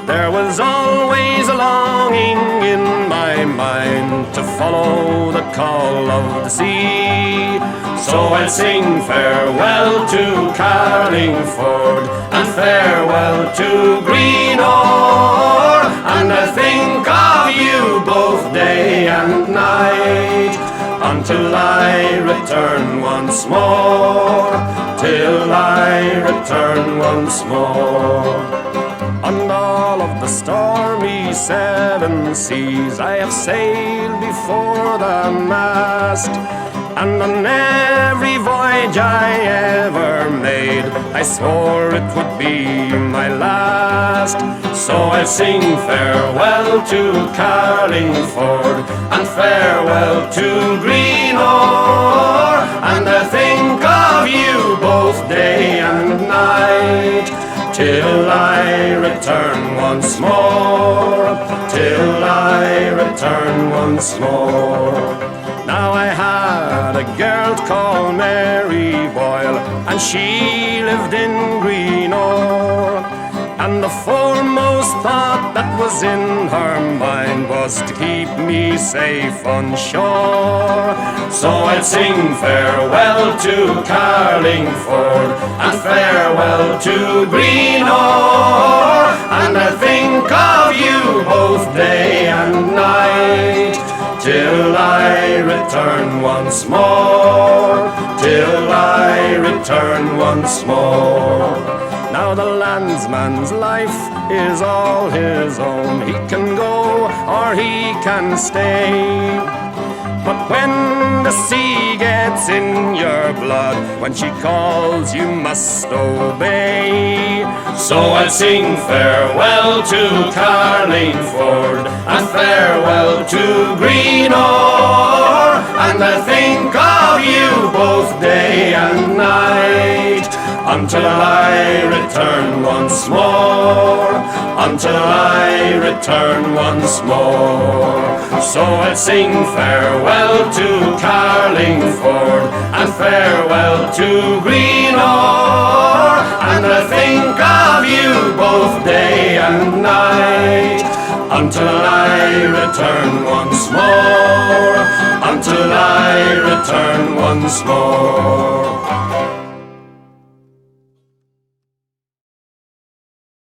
There was always a longing in my mind to follow the call of the sea. So I'll sing farewell to Carlingford and farewell to Greenore, and I'll think of you both day and night until I return once more, till I return once more. On all of the stormy seven seas I have sailed before the mast, and on every voyage I ever made I swore it would be my last. So I'll sing farewell to Carlingford and farewell to Greenore, and I'll think of you both day and night till I return once more, till I return once more. Now I had a girl called Mary Boyle, and she lived in Greenore, and the foremost thought that was in her mind was to keep me safe on shore. So I'll sing farewell to Carlingford and farewell to Greenore, and I'll think of you both day and night till I return once more, till I return once more. Now the landsman's life is all his own. He can go or he can stay. But when the sea gets in your blood, when she calls you must obey. So I'll sing farewell to Carlingford and farewell to Greenore, and I'll think of you both day and night until I return once more, until I return once more. So I'll sing farewell to Carlingford and farewell to Greenore, and I'll think of you both day and night until I return once more, until I return once more.